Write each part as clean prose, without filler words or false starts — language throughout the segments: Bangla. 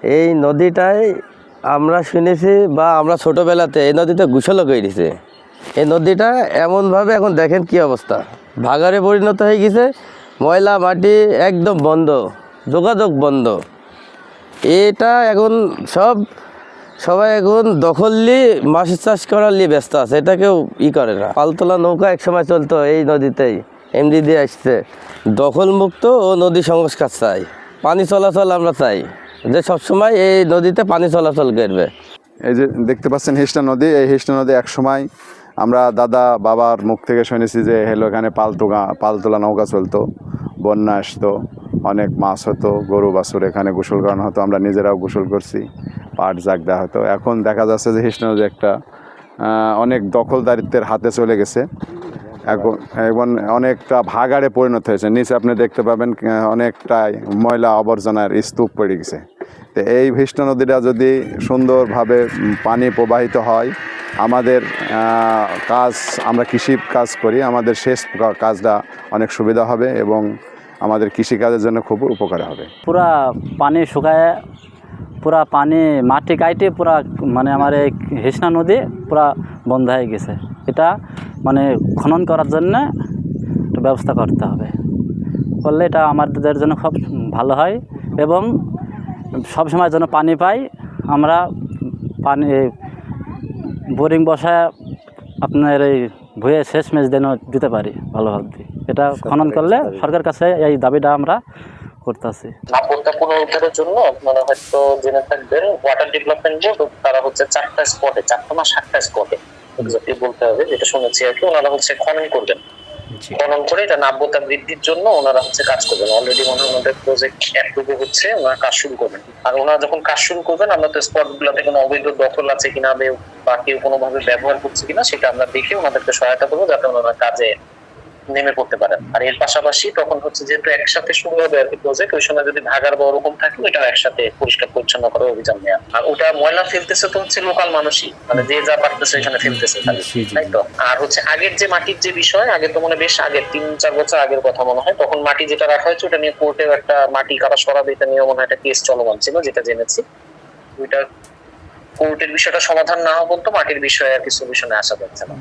এই নদীটায় আমরা শুনেছি বা আমরা ছোটোবেলাতে এই নদীতে গোসলও করেছি। এই নদীটা এমনভাবে এখন দেখেন কি অবস্থা, ভাগাড়ে পরিণত হয়ে গেছে, ময়লা মাটি একদম বন্ধ, যোগাযোগ বন্ধ। এটা এখন সবাই এখন দখল নিয়ে মাছ চাষ করার নিয়ে ব্যস্ত আছে, এটা কেউ করে না। পালতোলা নৌকা একসময় চলতো এই নদীতেই, এমডি দিয়ে আসছে। দখলমুক্ত ও নদী সংস্কার চাই, পানি চলাচল আমরা চাই, যে সবসময় এই নদীতে পানি চলাচল করবে। এই যে দেখতে পাচ্ছেন হিষ্ণা নদী, এই হিষ্ণা নদী একসময় আমরা দাদা বাবার মুখ থেকে শুনেছি যে এখানে পালতোলা নৌকা চলতো, বন্যা আসতো, অনেক মাছ হতো, গরু বাছুর এখানে গোসল করানো হতো, আমরা নিজেরাও গোসল করছি, পাট জাগ দেওয়া হতো। এখন দেখা যাচ্ছে যে হিষ্ণা নদী একটা অনেক দখলদারিত্বের হাতে চলে গেছে, এখন অনেকটা ভাগাড়ে পরিণত হয়েছে। নিচে আপনি দেখতে পাবেন অনেকটাই ময়লা আবর্জনার স্তূপ পড়ে গেছে। তো এই হিষ্ণা নদীটা যদি সুন্দরভাবে পানি প্রবাহিত হয়, আমাদের কাজ, আমরা কৃষি কাজ করি, আমাদের শেষ কাজটা অনেক সুবিধা হবে এবং আমাদের কৃষিকাজের জন্য খুব উপকার হবে। পুরা পানি শুকায়, পুরা পানি মাটি কাটে পুরা, মানে আমার এই হিষ্ণা নদী পুরা বন্ধ হয়ে গেছে। এটা মানে খনন করার জন্য একটা ব্যবস্থা করতে হবে, করলে এটা আমাদের জন্য খুব ভালো হয় এবং সব সময় যেন পানি পাই। আমরা পানি বোরিং বসায় আপনার এই ভুয়ে শেষ মেজ যেন দিতে পারি ভালোভাবে। এটা খনন করলে সরকারের কাছে এই দাবিটা আমরা করতেছি। নাব্যতা পুনরুদ্ধারের জন্য আপনারা হয়তো জেনে থাকবেন, ওয়াটার ডেভেলপমেন্ট বোর্ড তারা হচ্ছে 4টা স্পটে, 4টা না 7টা স্পটে এক্স্যাক্টলি বলতে হবে, যেটা শুনেছি আর কি, ওনারা হচ্ছে খনন করবেন। খনন করে এটা নাব্যতা বৃদ্ধির জন্য ওনারা হচ্ছে কাজ করবেন। অলরেডি মনে হয় ওনাদের প্রজেক্ট অ্যাপ্রুভ হচ্ছে, ওনারা কাজ শুরু করবেন। আর ওনারা যখন কাজ শুরু করবেন, আমরা তো স্পট গুলাতে কোনো অবৈধ দখল আছে কিনা বা কেউ কোনোভাবে ব্যবহার করছে কিনা সেটা আমরা দেখে ওনাদেরকে সহায়তা করবো, যাতে ওনারা কাজে নেমে পড়তে পারেন। আর এর পাশাপাশি তখন হচ্ছে যেহেতু একসাথে শুরু হবে আর কি প্রজেক্ট, ওই সময় যদি ভাগার বা ওরকম থাকে ওইটাও একসাথে পরিষ্কার পরিচ্ছন্ন করার অভিযান নেওয়া। আর ওটা ময়লা ফেলতেছে তো হচ্ছে লোকাল মানুষই, মানে যে যা পারতেছে এখানে ফেলতেছে খালি, তাই তো। আর হচ্ছে আগের যে মাটির যে বিষয়, আগে তো মনে বেশ আগের 3-4 বছর আগের কথা মনে হয়, তখন মাটি যেটা রাখা হয়েছে ওটা নিয়ে কোর্টেও একটা মাটি কারা সরাবে এটা নিয়ে মনে হয় একটা কেস চলমান ছিল, যেটা জেনেছি। ওইটা কোর্টের বিষয়টা সমাধান না হওয়া পর্যন্ত মাটির বিষয়ে আর কি সলিউশনে আসা যাচ্ছে না।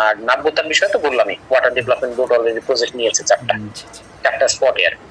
আর নাব্যতার বিষয় তো বললামই, water development board already project নিয়েছে 4টা স্পটে আর কি।